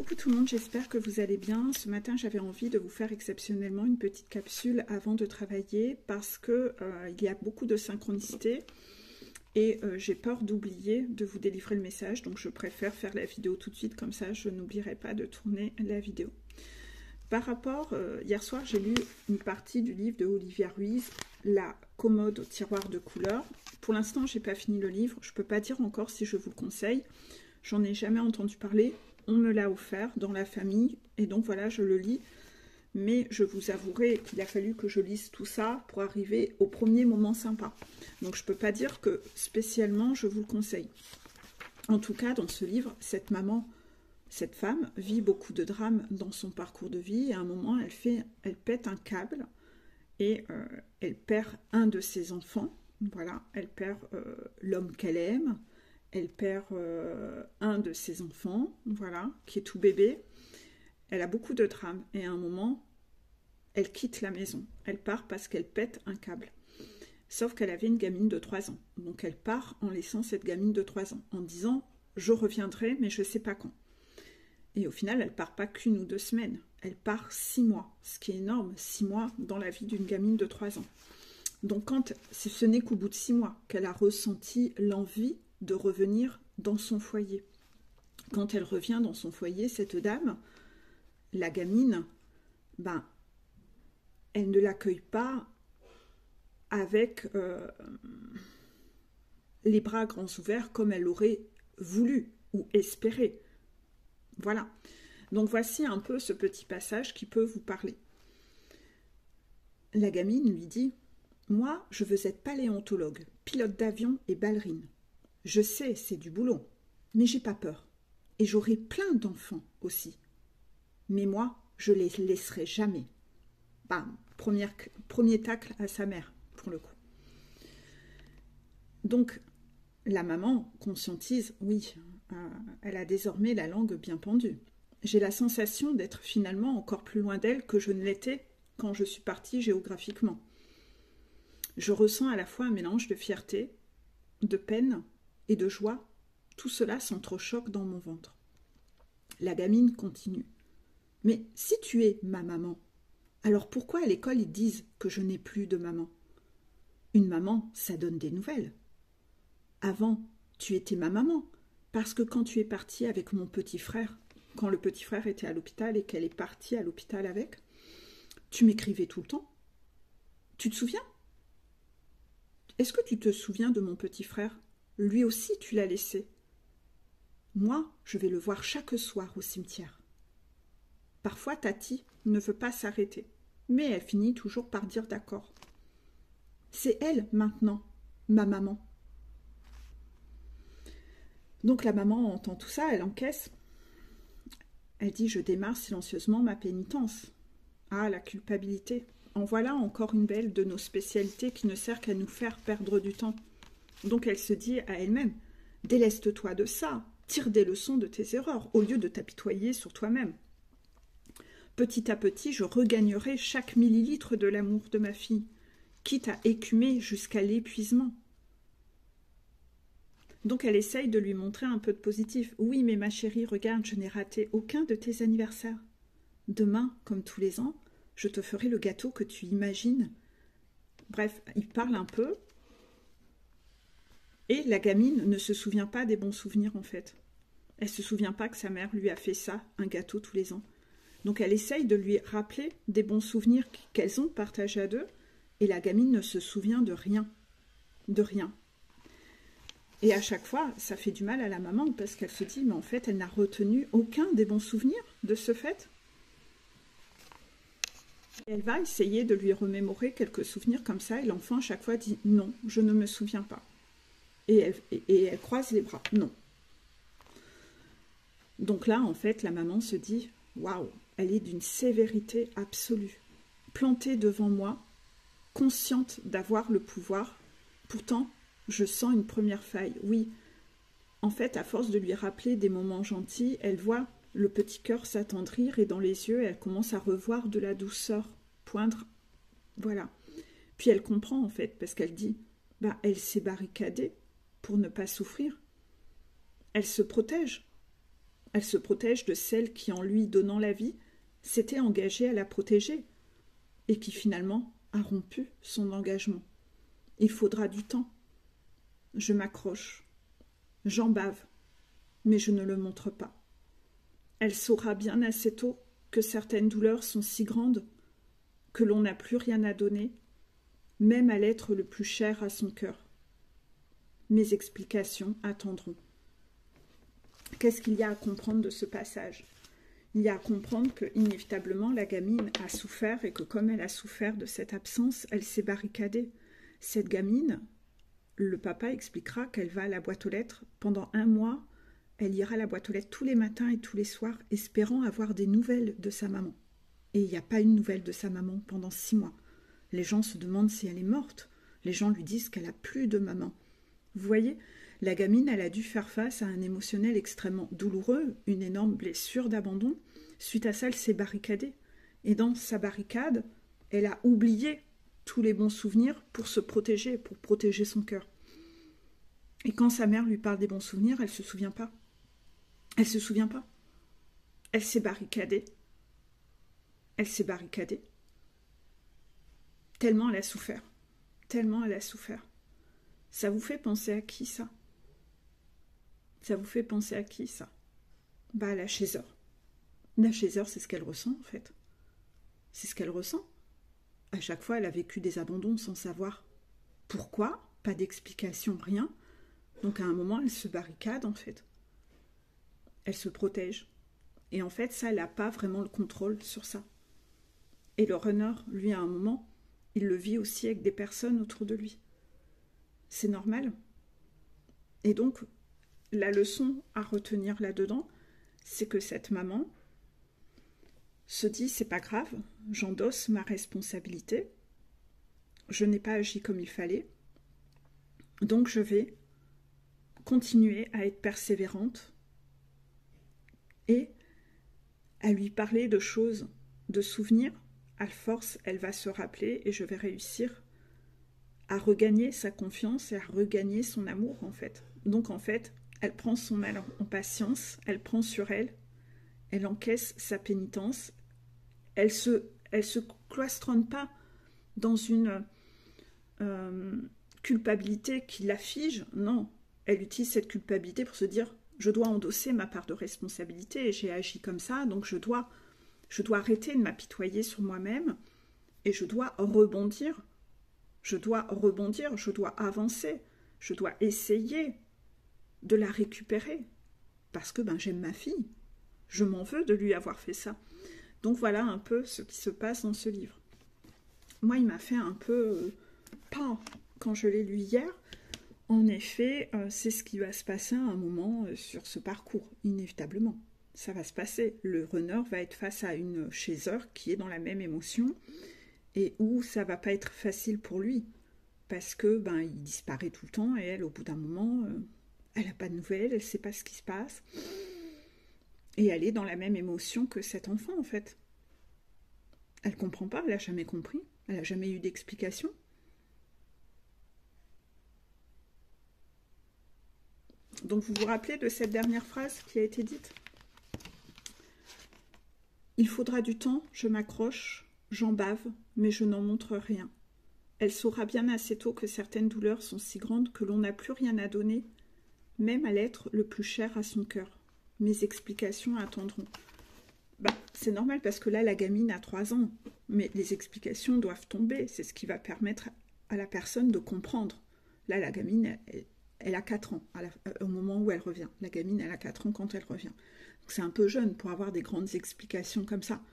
Coucou tout le monde, j'espère que vous allez bien. Ce matin, j'avais envie de vous faire exceptionnellement une petite capsule avant de travailler parce que il y a beaucoup de synchronicité et j'ai peur d'oublier de vous délivrer le message. Donc, je préfère faire la vidéo tout de suite, comme ça, je n'oublierai pas de tourner la vidéo. Par rapport, hier soir, j'ai lu une partie du livre de Olivia Ruiz, La commode au tiroir de couleurs. Pour l'instant, je n'ai pas fini le livre. Je ne peux pas dire encore si je vous le conseille. J'en ai jamais entendu parler. On me l'a offert dans la famille et donc voilà, je le lis. Mais je vous avouerai qu'il a fallu que je lise tout ça pour arriver au premier moment sympa. Donc je ne peux pas dire que spécialement je vous le conseille. En tout cas, dans ce livre, cette maman, cette femme vit beaucoup de drames dans son parcours de vie. Et à un moment, elle pète un câble et elle perd un de ses enfants. Voilà, elle perd l'homme qu'elle aime. Elle perd un de ses enfants, voilà, qui est tout bébé. Elle a beaucoup de drames et à un moment, elle quitte la maison. Elle part parce qu'elle pète un câble. Sauf qu'elle avait une gamine de 3 ans. Donc elle part en laissant cette gamine de 3 ans, en disant « je reviendrai, mais je ne sais pas quand ». Et au final, elle ne part pas qu'1 ou 2 semaines. Elle part 6 mois, ce qui est énorme, 6 mois dans la vie d'une gamine de 3 ans. Donc quand ce n'est qu'au bout de 6 mois qu'elle a ressenti l'envie de revenir dans son foyer. Quand elle revient dans son foyer, cette dame, la gamine, ben, elle ne l'accueille pas avec les bras grands ouverts comme elle l'aurait voulu ou espéré. Voilà. Donc voici un peu ce petit passage qui peut vous parler. La gamine lui dit « Moi, je veux être paléontologue, pilote d'avion et ballerine. Je sais, c'est du boulot, mais j'ai pas peur. Et j'aurai plein d'enfants aussi. Mais moi, je les laisserai jamais. » Bam, premier tacle à sa mère, pour le coup. Donc, la maman conscientise, oui, elle a désormais la langue bien pendue. J'ai la sensation d'être finalement encore plus loin d'elle que je ne l'étais quand je suis partie géographiquement. Je ressens à la fois un mélange de fierté, de peine et de joie, tout cela s'entrechoque dans mon ventre. La gamine continue. « Mais si tu es ma maman, alors pourquoi à l'école ils disent que je n'ai plus de maman? Une maman, ça donne des nouvelles. Avant, tu étais ma maman, parce que quand tu es partie avec mon petit frère, quand le petit frère était à l'hôpital et qu'elle est partie à l'hôpital avec, tu m'écrivais tout le temps. Tu te souviens? Est-ce que tu te souviens de mon petit frère? Lui aussi, tu l'as laissé. Moi, je vais le voir chaque soir au cimetière. Parfois, Tati ne veut pas s'arrêter, mais elle finit toujours par dire d'accord. C'est elle, maintenant, ma maman. » Donc la maman entend tout ça, elle encaisse. Elle dit « Je démarre silencieusement ma pénitence. » Ah, la culpabilité. En voilà encore une belle de nos spécialités qui ne sert qu'à nous faire perdre du temps. Donc elle se dit à elle-même « Déleste-toi de ça, tire des leçons de tes erreurs, au lieu de t'apitoyer sur toi-même. Petit à petit, je regagnerai chaque millilitre de l'amour de ma fille, quitte à écumer jusqu'à l'épuisement. » Donc elle essaye de lui montrer un peu de positif. « Oui, mais ma chérie, regarde, je n'ai raté aucun de tes anniversaires. Demain, comme tous les ans, je te ferai le gâteau que tu imagines. » Bref, il parle un peu. Et la gamine ne se souvient pas des bons souvenirs, en fait. Elle ne se souvient pas que sa mère lui a fait ça, un gâteau tous les ans. Donc elle essaye de lui rappeler des bons souvenirs qu'elles ont partagés à deux. Et la gamine ne se souvient de rien. De rien. Et à chaque fois, ça fait du mal à la maman parce qu'elle se dit, mais en fait, elle n'a retenu aucun des bons souvenirs de ce fait. Et elle va essayer de lui remémorer quelques souvenirs comme ça, et l'enfant à chaque fois dit, non, je ne me souviens pas. Et elle croise les bras, non. Donc là, en fait, la maman se dit, waouh, elle est d'une sévérité absolue. Plantée devant moi, consciente d'avoir le pouvoir, pourtant, je sens une première faille, oui. En fait, à force de lui rappeler des moments gentils, elle voit le petit cœur s'attendrir et dans les yeux, elle commence à revoir de la douceur poindre. Voilà. Puis elle comprend, en fait, parce qu'elle dit, bah, elle s'est barricadée pour ne pas souffrir. Elle se protège. Elle se protège de celle qui, en lui donnant la vie, s'était engagée à la protéger et qui finalement a rompu son engagement. Il faudra du temps. Je m'accroche. J'en bave, mais je ne le montre pas. Elle saura bien assez tôt que certaines douleurs sont si grandes que l'on n'a plus rien à donner, même à l'être le plus cher à son cœur. Mes explications attendront. Qu'est-ce qu'il y a à comprendre de ce passage? Il y a à comprendre que, inévitablement, la gamine a souffert et que, comme elle a souffert de cette absence, elle s'est barricadée. Cette gamine, le papa expliquera qu'elle va à la boîte aux lettres pendant 1 mois. Elle ira à la boîte aux lettres tous les matins et tous les soirs, espérant avoir des nouvelles de sa maman. Et il n'y a pas une nouvelle de sa maman pendant 6 mois. Les gens se demandent si elle est morte. Les gens lui disent qu'elle n'a plus de maman. Vous voyez, la gamine, elle a dû faire face à un émotionnel extrêmement douloureux, une énorme blessure d'abandon. Suite à ça, elle s'est barricadée. Et dans sa barricade, elle a oublié tous les bons souvenirs pour se protéger, pour protéger son cœur. Et quand sa mère lui parle des bons souvenirs, elle ne se souvient pas. Elle ne se souvient pas. Elle s'est barricadée. Elle s'est barricadée. Tellement elle a souffert. Tellement elle a souffert. Ça vous fait penser à qui, ça? Ça vous fait penser à qui, ça? Bah, à la Chaser. La Chaser, c'est ce qu'elle ressent, en fait. C'est ce qu'elle ressent. À chaque fois, elle a vécu des abandons sans savoir pourquoi, pas d'explication, rien. Donc, à un moment, elle se barricade, en fait. Elle se protège. Et en fait, ça, elle n'a pas vraiment le contrôle sur ça. Et le runner, lui, à un moment, il le vit aussi avec des personnes autour de lui. C'est normal. Et donc, la leçon à retenir là-dedans, c'est que cette maman se dit, c'est pas grave, j'endosse ma responsabilité, je n'ai pas agi comme il fallait, donc je vais continuer à être persévérante et à lui parler de choses, de souvenirs. À force, elle va se rappeler et je vais réussir à regagner sa confiance et à regagner son amour, en fait. Donc, en fait, elle prend son mal en patience, elle prend sur elle, elle encaisse sa pénitence, elle se cloistronne pas dans une culpabilité qui la fige, non. Elle utilise cette culpabilité pour se dire, je dois endosser ma part de responsabilité et j'ai agi comme ça, donc je dois arrêter de m'apitoyer sur moi-même et je dois rebondir. Je dois avancer, je dois essayer de la récupérer parce que j'aime ma fille, je m'en veux de lui avoir fait ça. Donc voilà un peu ce qui se passe dans ce livre. Moi, il m'a fait un peu pas quand je l'ai lu hier. En effet, c'est ce qui va se passer à un moment sur ce parcours, inévitablement. Ça va se passer. Le runner va être face à une chaser qui est dans la même émotion et où ça va pas être facile pour lui parce que il disparaît tout le temps et elle, au bout d'un moment, elle n'a pas de nouvelles, elle ne sait pas ce qui se passe et elle est dans la même émotion que cet enfant, en fait. Elle comprend pas, elle n'a jamais compris, elle n'a jamais eu d'explication. Donc vous vous rappelez de cette dernière phrase qui a été dite? Il faudra du temps, je m'accroche, j'en bave, mais je n'en montre rien. Elle saura bien assez tôt que certaines douleurs sont si grandes que l'on n'a plus rien à donner, même à l'être le plus cher à son cœur. Mes explications attendront. C'est normal parce que là, la gamine a 3 ans, mais les explications doivent tomber. C'est ce qui va permettre à la personne de comprendre. Là, la gamine, elle a 4 ans au moment où elle revient. La gamine, elle a 4 ans quand elle revient. C'est un peu jeune pour avoir des grandes explications comme ça.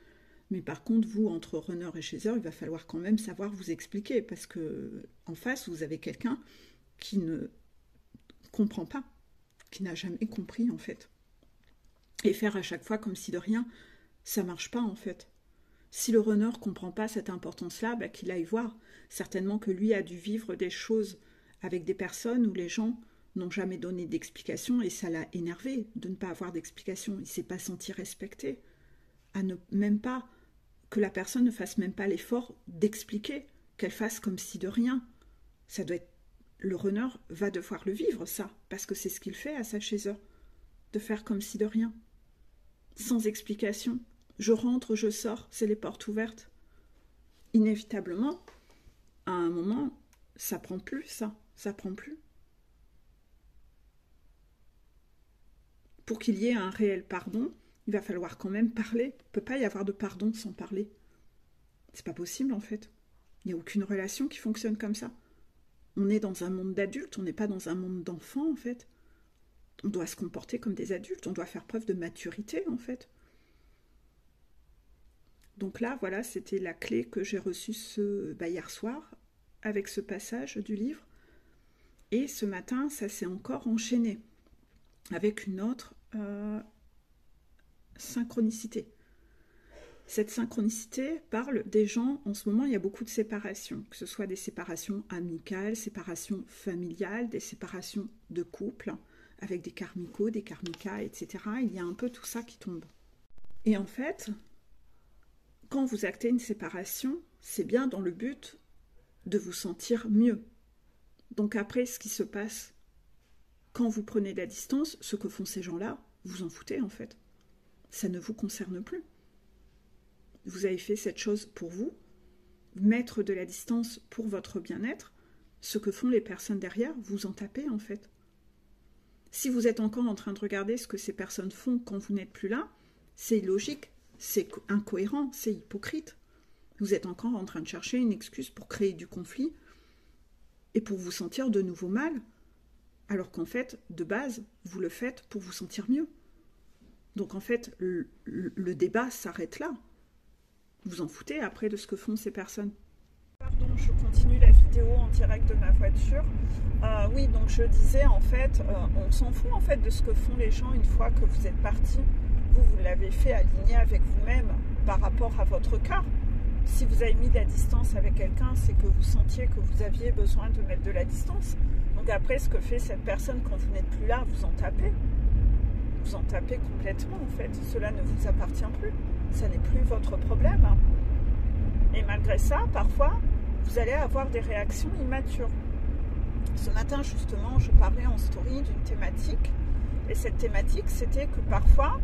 Mais par contre, vous, entre runner et chaser, il va falloir quand même savoir vous expliquer parce que en face, vous avez quelqu'un qui ne comprend pas, qui n'a jamais compris en fait. Et faire à chaque fois comme si de rien, ça marche pas en fait. Si le runner comprend pas cette importance-là, qu'il aille voir. Certainement que lui a dû vivre des choses avec des personnes où les gens n'ont jamais donné d'explication et ça l'a énervé de ne pas avoir d'explication. Il s'est pas senti respecté. Même pas que la personne ne fasse même pas l'effort d'expliquer, qu'elle fasse comme si de rien. Ça doit être... Le runner va devoir le vivre, ça, parce que c'est ce qu'il fait à sa chaser, de faire comme si de rien. sans explication. Je rentre, je sors, c'est les portes ouvertes. Inévitablement, à un moment, ça prend plus, ça prend plus. Pour qu'il y ait un réel pardon, il va falloir quand même parler. Il ne peut pas y avoir de pardon sans parler. C'est pas possible en fait. Il n'y a aucune relation qui fonctionne comme ça. On est dans un monde d'adultes, on n'est pas dans un monde d'enfants en fait. On doit se comporter comme des adultes, on doit faire preuve de maturité en fait. Donc là, voilà, c'était la clé que j'ai reçue hier soir avec ce passage du livre. Et ce matin, ça s'est encore enchaîné avec une autre synchronicité. Cette synchronicité parle des gens, en ce moment, il y a beaucoup de séparations, que ce soit des séparations amicales, séparations familiales, des séparations de couple, avec des karmicos, des karmicas, etc. Il y a un peu tout ça qui tombe. Et en fait, quand vous actez une séparation, c'est bien dans le but de vous sentir mieux. Donc après, ce qui se passe quand vous prenez de la distance, ce que font ces gens-là, vous en foutez en fait. Ça ne vous concerne plus. Vous avez fait cette chose pour vous, mettre de la distance pour votre bien-être. Ce que font les personnes derrière, vous en tapez en fait. Si vous êtes encore en train de regarder ce que ces personnes font quand vous n'êtes plus là, c'est illogique, c'est incohérent, c'est hypocrite. Vous êtes encore en train de chercher une excuse pour créer du conflit et pour vous sentir de nouveau mal, alors qu'en fait, de base, vous le faites pour vous sentir mieux. Donc en fait, le débat s'arrête là. Vous en foutez après de ce que font ces personnes. Pardon, je continue la vidéo en direct de ma voiture. Oui, donc je disais en fait, on s'en fout en fait de ce que font les gens une fois que vous êtes parti. Vous l'avez fait aligné avec vous-même par rapport à votre cœur. Si vous avez mis de la distance avec quelqu'un, c'est que vous sentiez que vous aviez besoin de mettre de la distance. Donc après, ce que fait cette personne quand vous n'êtes plus là, vous en tapez. Vous en tapez complètement en fait. Cela ne vous appartient plus. Ça n'est plus votre problème. Et malgré ça, parfois, vous allez avoir des réactions immatures. Ce matin, justement, je parlais en story d'une thématique. Et cette thématique, c'était que parfois,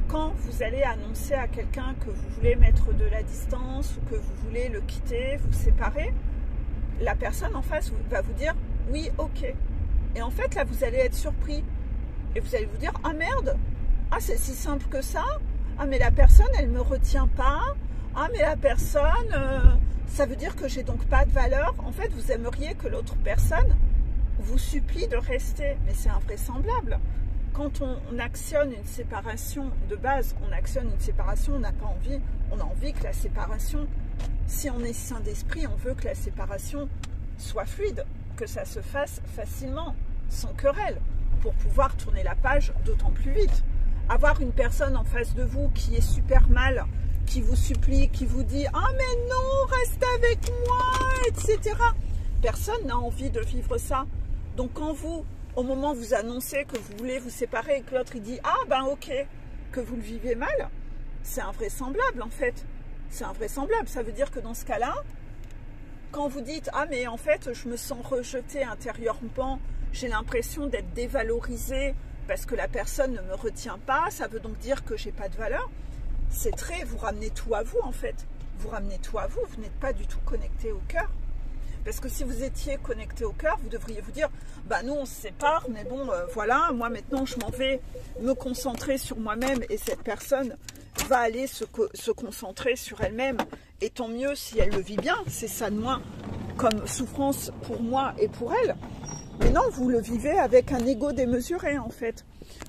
quand vous allez annoncer à quelqu'un que vous voulez mettre de la distance ou que vous voulez le quitter, vous séparer, la personne en face va vous dire « oui, ok ». Et en fait, là, vous allez être surpris. Et vous allez vous dire « ah merde, ah c'est si simple que ça, ah mais la personne, elle ne me retient pas, ah mais la personne, ça veut dire que j'ai donc pas de valeur ». En fait, vous aimeriez que l'autre personne vous supplie de rester, mais c'est invraisemblable. Quand on actionne une séparation de base, on actionne une séparation, on n'a pas envie, on a envie que la séparation, si on est sain d'esprit, on veut que la séparation soit fluide, que ça se fasse facilement, sans querelle, pour pouvoir tourner la page d'autant plus vite. Avoir une personne en face de vous qui est super mal, qui vous supplie, qui vous dit « ah mais non, reste avec moi », etc. Personne n'a envie de vivre ça. Donc quand vous, au moment où vous annoncez que vous voulez vous séparer et que l'autre il dit « ah ben ok », que vous le vivez mal, c'est invraisemblable en fait. C'est invraisemblable. Ça veut dire que dans ce cas-là, quand vous dites « ah mais en fait je me sens rejetée intérieurement, j'ai l'impression d'être dévalorisée parce que la personne ne me retient pas, ça veut donc dire que j'ai pas de valeur », c'est très, vous ramenez tout à vous en fait. Vous ramenez tout à vous, vous n'êtes pas du tout connecté au cœur. Parce que si vous étiez connecté au cœur, vous devriez vous dire « bah nous on se sépare, mais bon voilà, moi maintenant je m'en vais me concentrer sur moi-même et cette personne va aller se concentrer sur elle-même et tant mieux si elle le vit bien, c'est ça de moins comme souffrance pour moi et pour elle ». Mais non, vous le vivez avec un ego démesuré en fait.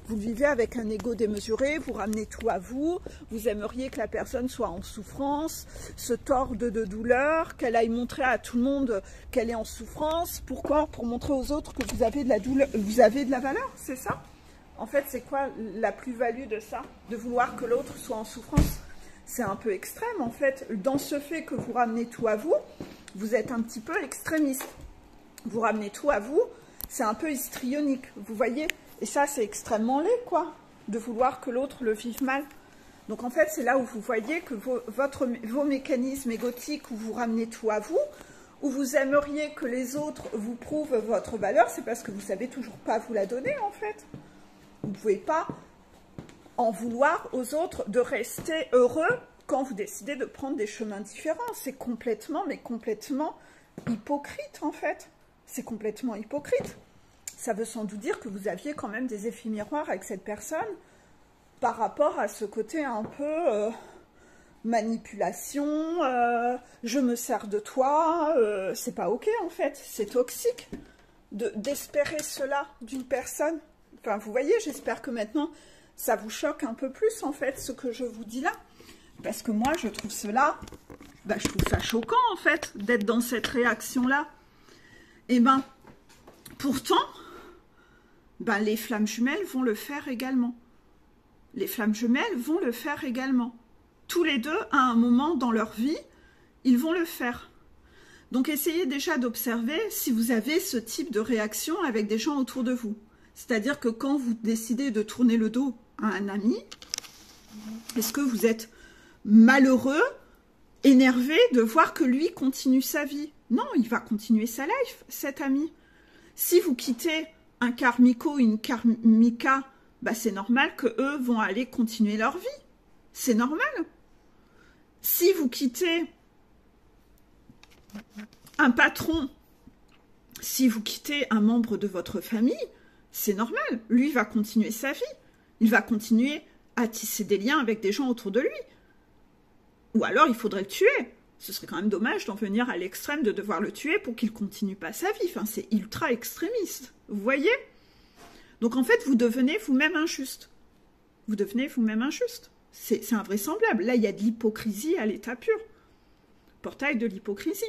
Vous le vivez avec un ego démesuré, vous ramenez tout à vous, vous aimeriez que la personne soit en souffrance, se torde de douleur, qu'elle aille montrer à tout le monde qu'elle est en souffrance. Pourquoi? Pour montrer aux autres que vous avez de la douleur, vous avez de la valeur, c'est ça? En fait, c'est quoi la plus-value de ça? De vouloir que l'autre soit en souffrance? C'est un peu extrême en fait. Dans ce fait que vous ramenez tout à vous, vous êtes un petit peu extrémiste. Vous ramenez tout à vous, c'est un peu histrionique, vous voyez? Et ça, c'est extrêmement laid, quoi, de vouloir que l'autre le vive mal. Donc, en fait, c'est là où vous voyez que vos mécanismes égotiques, où vous ramenez tout à vous, où vous aimeriez que les autres vous prouvent votre valeur, c'est parce que vous ne savez toujours pas vous la donner, en fait. Vous ne pouvez pas en vouloir aux autres de rester heureux quand vous décidez de prendre des chemins différents. C'est complètement, mais complètement hypocrite en fait. C'est complètement hypocrite. Ça veut sans doute dire que vous aviez quand même des effets miroirs avec cette personne par rapport à ce côté un peu manipulation, je me sers de toi, c'est pas ok en fait, c'est toxique d'espérer cela d'une personne. Enfin, vous voyez, j'espère que maintenant, ça vous choque un peu plus, en fait, ce que je vous dis là. Parce que moi, je trouve cela, je trouve ça choquant, en fait, d'être dans cette réaction-là. Et ben, pourtant, les flammes jumelles vont le faire également. Les flammes jumelles vont le faire également. Tous les deux, à un moment dans leur vie, ils vont le faire. Donc, essayez déjà d'observer si vous avez ce type de réaction avec des gens autour de vous. C'est-à-dire que quand vous décidez de tourner le dos à un ami, est-ce que vous êtes malheureux, énervé de voir que lui continue sa vie? Non, il va continuer sa life, cet ami. Si vous quittez un karmico, une karmika, c'est normal qu'eux vont aller continuer leur vie. C'est normal. Si vous quittez un patron, si vous quittez un membre de votre famille, c'est normal. Lui va continuer sa vie. Il va continuer à tisser des liens avec des gens autour de lui. Ou alors, il faudrait le tuer. Ce serait quand même dommage d'en venir à l'extrême de devoir le tuer pour qu'il ne continue pas sa vie. Enfin, c'est ultra extrémiste. Vous voyez? Donc, en fait, vous devenez vous-même injuste. Vous devenez vous-même injuste. C'est invraisemblable. Là, il y a de l'hypocrisie à l'état pur. Portail de l'hypocrisie.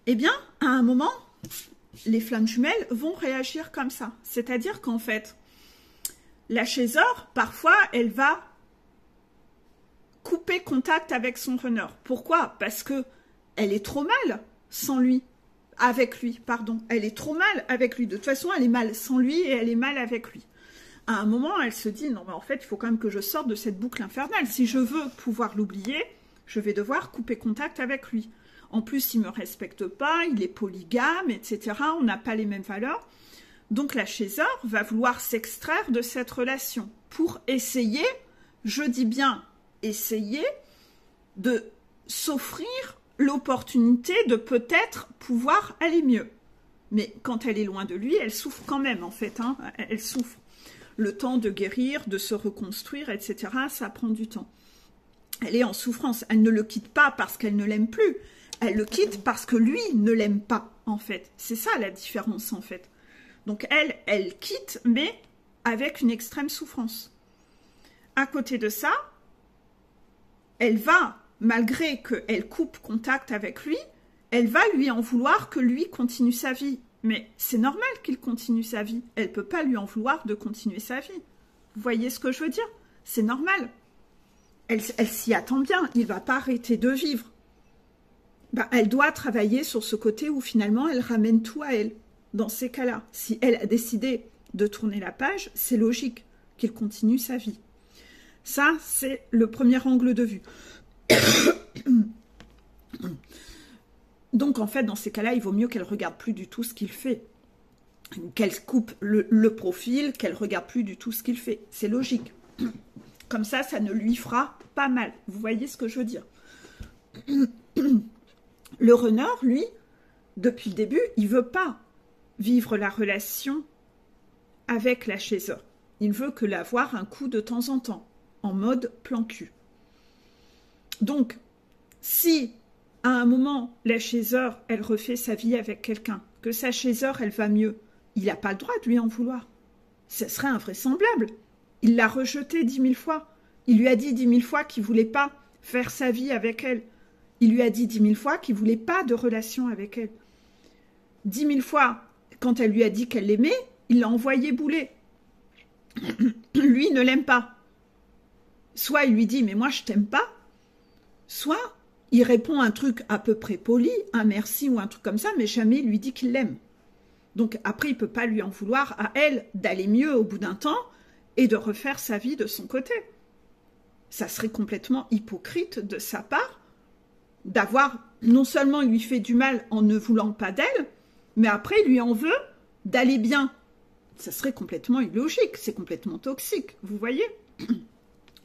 Eh bien, à un moment, les flammes jumelles vont réagir comme ça. C'est-à-dire qu'en fait, la chaiseur, parfois, elle va couper contact avec son runner. Pourquoi? Parce que elle est trop mal sans lui. Avec lui, pardon. Elle est trop mal avec lui. De toute façon, elle est mal sans lui et elle est mal avec lui. À un moment, elle se dit, non, mais en fait, il faut quand même que je sorte de cette boucle infernale. Si je veux pouvoir l'oublier, je vais devoir couper contact avec lui. En plus, il ne me respecte pas, il est polygame, etc. On n'a pas les mêmes valeurs. Donc, la chaiseur va vouloir s'extraire de cette relation pour essayer, je dis bien essayer, de s'offrir l'opportunité de peut-être pouvoir aller mieux. Mais quand elle est loin de lui, elle souffre quand même, en fait. Hein. Elle souffre. Le temps de guérir, de se reconstruire, etc., ça prend du temps. Elle est en souffrance. Elle ne le quitte pas parce qu'elle ne l'aime plus. Elle le quitte parce que lui ne l'aime pas, en fait. C'est ça la différence, en fait. Donc, elle quitte, mais avec une extrême souffrance. À côté de ça, elle va, malgré qu'elle coupe contact avec lui, elle va lui en vouloir que lui continue sa vie. Mais c'est normal qu'il continue sa vie. Elle ne peut pas lui en vouloir de continuer sa vie. Vous voyez ce que je veux dire? C'est normal. Elle s'y attend bien. Il ne va pas arrêter de vivre. Elle doit travailler sur ce côté où finalement elle ramène tout à elle. Dans ces cas-là, si elle a décidé de tourner la page, c'est logique qu'il continue sa vie. Ça, c'est le premier angle de vue. Donc, en fait, dans ces cas-là, il vaut mieux qu'elle ne regarde plus du tout ce qu'il fait. Qu'elle coupe le profil, qu'elle ne regarde plus du tout ce qu'il fait. C'est logique. Comme ça, ça ne lui fera pas mal. Vous voyez ce que je veux dire? Le runner, lui, depuis le début, il ne veut pas vivre la relation avec la chaiseur. Il veut que la voir un coup de temps en temps, en mode plan cul. Donc, si à un moment, la chaiseur, elle refait sa vie avec quelqu'un, que sa chaiseur, elle va mieux, il n'a pas le droit de lui en vouloir. Ce serait invraisemblable. Il l'a rejetée 10 000 fois. Il lui a dit 10 000 fois qu'il ne voulait pas faire sa vie avec elle. Il lui a dit 10 000 fois qu'il ne voulait pas de relation avec elle. 10 000 fois, quand elle lui a dit qu'elle l'aimait, il l'a envoyé bouler. Lui ne l'aime pas. Soit il lui dit « mais moi je t'aime pas », soit il répond un truc à peu près poli, un merci ou un truc comme ça, mais jamais il lui dit qu'il l'aime. Donc après, il ne peut pas lui en vouloir à elle d'aller mieux au bout d'un temps et de refaire sa vie de son côté. Ça serait complètement hypocrite de sa part d'avoir, non seulement il lui fait du mal en ne voulant pas d'elle, mais après il lui en veut d'aller bien Ça serait complètement illogique, c'est complètement toxique, vous voyez?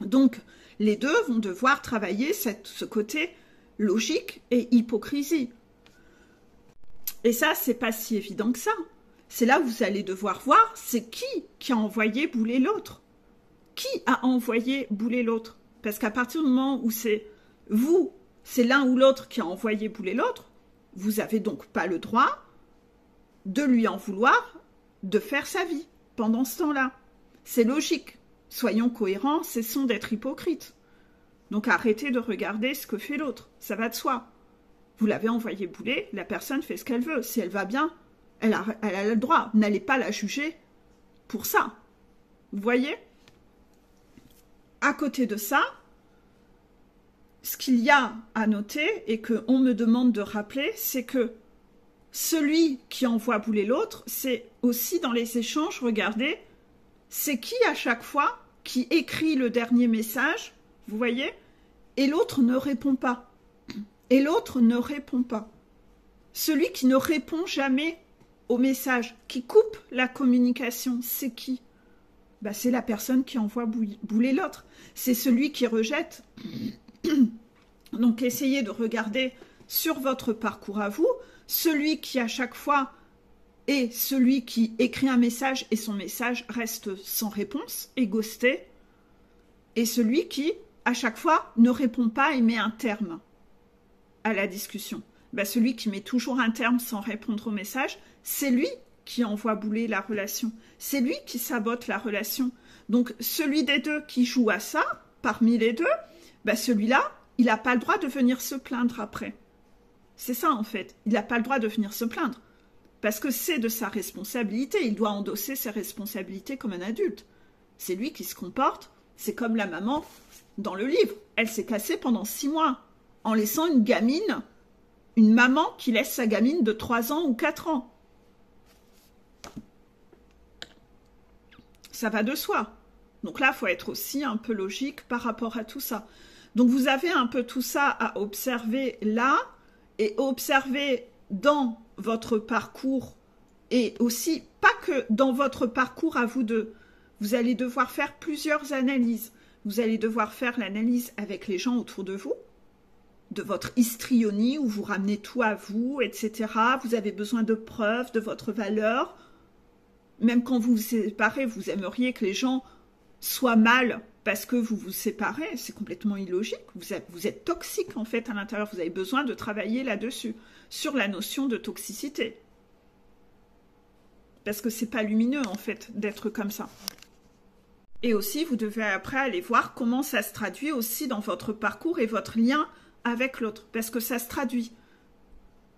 Donc, les deux vont devoir travailler ce côté logique et hypocrisie. Et ça, c'est pas si évident que ça. C'est là où vous allez devoir voir, c'est qui a envoyé bouler l'autre. Qui a envoyé bouler l'autre? Parce qu'à partir du moment où c'est vous, c'est l'un ou l'autre qui a envoyé bouler l'autre, vous n'avez donc pas le droit de lui en vouloir de faire sa vie pendant ce temps-là. C'est logique. Soyons cohérents, cessons d'être hypocrites. Donc arrêtez de regarder ce que fait l'autre. Ça va de soi. Vous l'avez envoyé bouler, la personne fait ce qu'elle veut. Si elle va bien, elle a le droit. N'allez pas la juger pour ça. Vous voyez? À côté de ça, ce qu'il y a à noter et qu'on me demande de rappeler, c'est que celui qui envoie bouler l'autre, c'est aussi dans les échanges, regardez, c'est qui à chaque fois qui écrit le dernier message, vous voyez, et l'autre ne répond pas. Et l'autre ne répond pas. Celui qui ne répond jamais au message, qui coupe la communication, c'est qui? Ben, c'est la personne qui envoie bouler l'autre. C'est celui qui rejette. Donc, essayez de regarder sur votre parcours à vous, celui qui à chaque fois est celui qui écrit un message et son message reste sans réponse, et ghosté, et celui qui, à chaque fois, ne répond pas et met un terme à la discussion. Ben, celui qui met toujours un terme sans répondre au message, c'est lui qui envoie bouler la relation. C'est lui qui sabote la relation. Donc, celui des deux qui joue à ça, parmi les deux, ben celui-là, il n'a pas le droit de venir se plaindre après. C'est ça, en fait. Il n'a pas le droit de venir se plaindre. Parce que c'est de sa responsabilité. Il doit endosser ses responsabilités comme un adulte. C'est lui qui se comporte. C'est comme la maman dans le livre. Elle s'est cassée pendant 6 mois en laissant une gamine, une maman qui laisse sa gamine de 3 ans ou 4 ans. Ça va de soi. Donc là, il faut être aussi un peu logique par rapport à tout ça. Donc vous avez un peu tout ça à observer là et observer dans votre parcours et aussi pas que dans votre parcours à vous deux. Vous allez devoir faire plusieurs analyses. Vous allez devoir faire l'analyse avec les gens autour de vous, de votre histrionie où vous ramenez tout à vous, etc. Vous avez besoin de preuves de votre valeur. Même quand vous vous séparez, vous aimeriez que les gens soient mal parce que vous vous séparez. C'est complètement illogique. Vous êtes toxique en fait à l'intérieur. Vous avez besoin de travailler là-dessus, sur la notion de toxicité. Parce que c'est pas lumineux en fait d'être comme ça. Et aussi, vous devez après aller voir comment ça se traduit aussi dans votre parcours et votre lien avec l'autre. Parce que ça se traduit.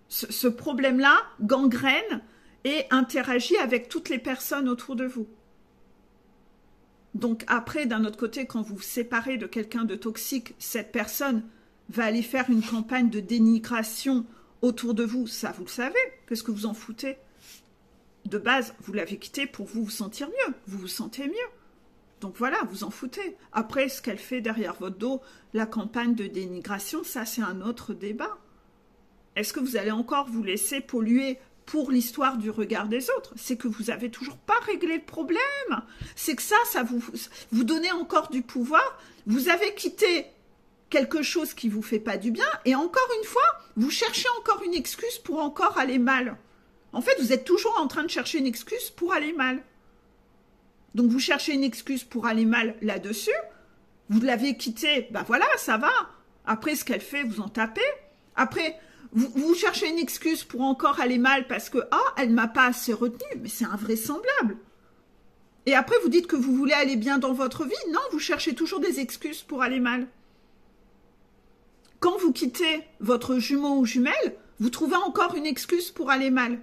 Ce problème-là gangrène et interagit avec toutes les personnes autour de vous. Donc après, d'un autre côté, quand vous vous séparez de quelqu'un de toxique, cette personne va aller faire une campagne de dénigration autour de vous. Ça, vous le savez. Qu'est-ce que vous en foutez? De base, vous l'avez quitté pour vous sentir mieux. Vous vous sentez mieux. Donc voilà, vous en foutez. Après, ce qu'elle fait derrière votre dos, la campagne de dénigration, ça, c'est un autre débat. Est-ce que vous allez encore vous laisser polluer pour l'histoire du regard des autres? C'est que vous n'avez toujours pas réglé le problème. C'est que ça vous donnez encore du pouvoir. Vous avez quitté quelque chose qui ne vous fait pas du bien. Et encore une fois, vous cherchez encore une excuse pour encore aller mal. En fait, vous êtes toujours en train de chercher une excuse pour aller mal. Donc, vous cherchez une excuse pour aller mal là-dessus. Vous l'avez quitté, ben voilà, ça va. Après, ce qu'elle fait, vous en tapez. Après, vous cherchez une excuse pour encore aller mal parce que, elle ne m'a pas assez retenu. Mais c'est invraisemblable. Et après, vous dites que vous voulez aller bien dans votre vie. Non, vous cherchez toujours des excuses pour aller mal. Quand vous quittez votre jumeau ou jumelle, vous trouvez encore une excuse pour aller mal.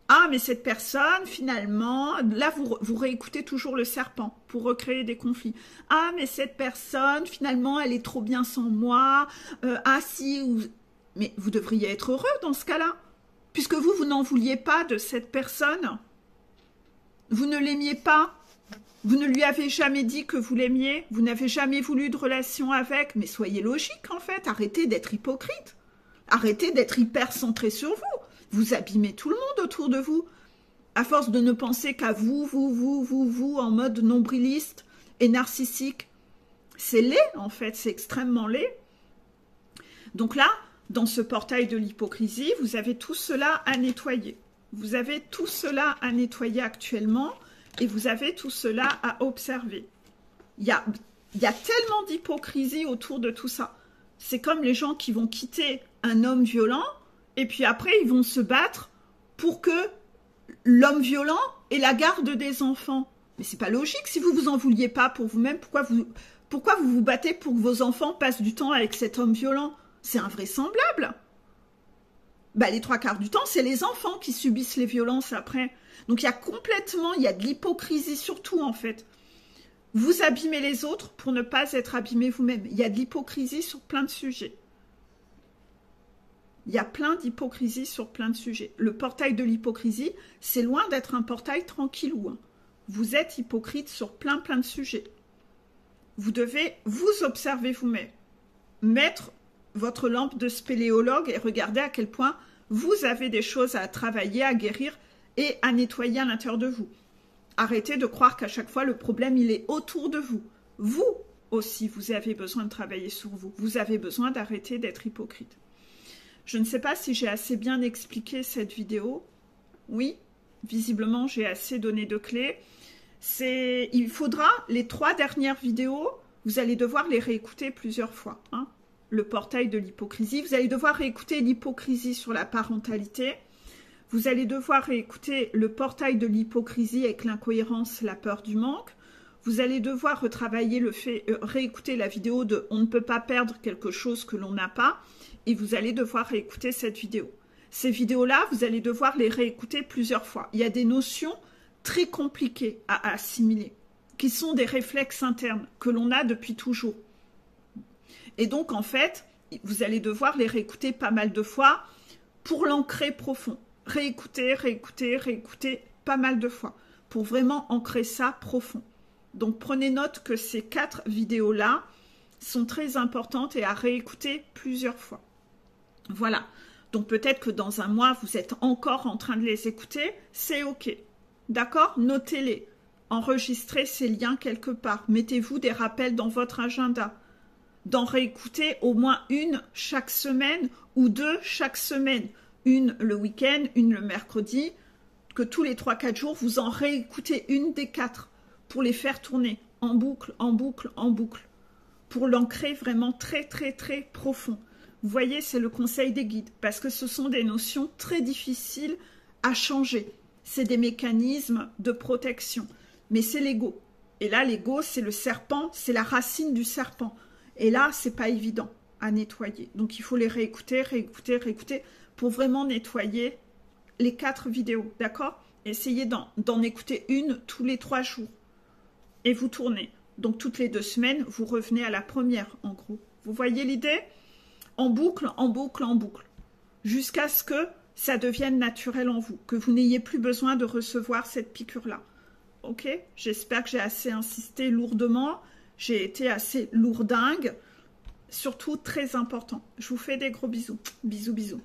Ah, mais cette personne, finalement, là, vous réécoutez toujours le serpent pour recréer des conflits. Ah, mais cette personne, finalement, elle est trop bien sans moi. Mais vous devriez être heureux dans ce cas-là, puisque vous n'en vouliez pas de cette personne. Vous ne l'aimiez pas. Vous ne lui avez jamais dit que vous l'aimiez. Vous n'avez jamais voulu de relation avec. Mais soyez logique, en fait. Arrêtez d'être hypocrite. Arrêtez d'être hyper centré sur vous. Vous abîmez tout le monde autour de vous. À force de ne penser qu'à vous, en mode nombriliste et narcissique. C'est laid, en fait, c'est extrêmement laid. Donc là, dans ce portail de l'hypocrisie, vous avez tout cela à nettoyer. Vous avez tout cela à nettoyer actuellement et vous avez tout cela à observer. Il y a tellement d'hypocrisie autour de tout ça. C'est comme les gens qui vont quitter un homme violent et puis après, ils vont se battre pour que l'homme violent ait la garde des enfants. Mais c'est pas logique si vous vous en vouliez pas pour vous-même. Pourquoi vous vous battez pour que vos enfants passent du temps avec cet homme violent? C'est invraisemblable. Bah, les 3/4 du temps, c'est les enfants qui subissent les violences après. Donc il y a de l'hypocrisie surtout en fait. Vous abîmez les autres pour ne pas être abîmé vous-même. Il y a de l'hypocrisie sur plein de sujets. Il y a plein d'hypocrisie sur plein de sujets. Le portail de l'hypocrisie, c'est loin d'être un portail tranquillou. Hein. Vous êtes hypocrite sur plein de sujets. Vous devez vous observer vous-même. Mettre votre lampe de spéléologue et regarder à quel point vous avez des choses à travailler, à guérir et à nettoyer à l'intérieur de vous. Arrêtez de croire qu'à chaque fois le problème il est autour de vous. Vous aussi, vous avez besoin de travailler sur vous. Vous avez besoin d'arrêter d'être hypocrite. Je ne sais pas si j'ai assez bien expliqué cette vidéo. Oui, visiblement j'ai assez donné de clés. Il faudra, les 3 dernières vidéos, vous allez devoir les réécouter plusieurs fois. Hein. Le portail de l'hypocrisie. Vous allez devoir réécouter l'hypocrisie sur la parentalité. Vous allez devoir réécouter le portail de l'hypocrisie avec l'incohérence, la peur du manque. Vous allez devoir retravailler réécouter la vidéo de « On ne peut pas perdre quelque chose que l'on n'a pas » et vous allez devoir réécouter cette vidéo. Ces vidéos-là, vous allez devoir les réécouter plusieurs fois. Il y a des notions très compliquées à assimiler, qui sont des réflexes internes que l'on a depuis toujours. Et donc, en fait, vous allez devoir les réécouter pas mal de fois pour l'ancrer profond. Réécouter, réécouter, réécouter pas mal de fois pour vraiment ancrer ça profond. Donc, prenez note que ces 4 vidéos-là sont très importantes et à réécouter plusieurs fois. Voilà. Donc, peut-être que dans un mois, vous êtes encore en train de les écouter. C'est OK. D'accord? Notez-les. Enregistrez ces liens quelque part. Mettez-vous des rappels dans votre agenda. D'en réécouter au moins une chaque semaine ou 2 chaque semaine. Une le week-end, une le mercredi, que tous les 3-4 jours, vous en réécoutez une des 4 pour les faire tourner en boucle, en boucle, en boucle, pour l'ancrer vraiment très, très, très profond. Vous voyez, c'est le conseil des guides, parce que ce sont des notions très difficiles à changer. C'est des mécanismes de protection, mais c'est l'ego. Et là, l'ego, c'est le serpent, c'est la racine du serpent. Et là, c'est pas évident à nettoyer. Donc, il faut les réécouter, réécouter, réécouter pour vraiment nettoyer les 4 vidéos, d'accord? Essayez d'en écouter une tous les 3 jours. Et vous tournez. Donc, toutes les 2 semaines, vous revenez à la première, en gros. Vous voyez l'idée? En boucle, en boucle, en boucle. Jusqu'à ce que ça devienne naturel en vous. Que vous n'ayez plus besoin de recevoir cette piqûre-là. Ok? J'espère que j'ai assez insisté lourdement. J'ai été assez lourdingue. Surtout, très important. Je vous fais des gros bisous. Bisous, bisous.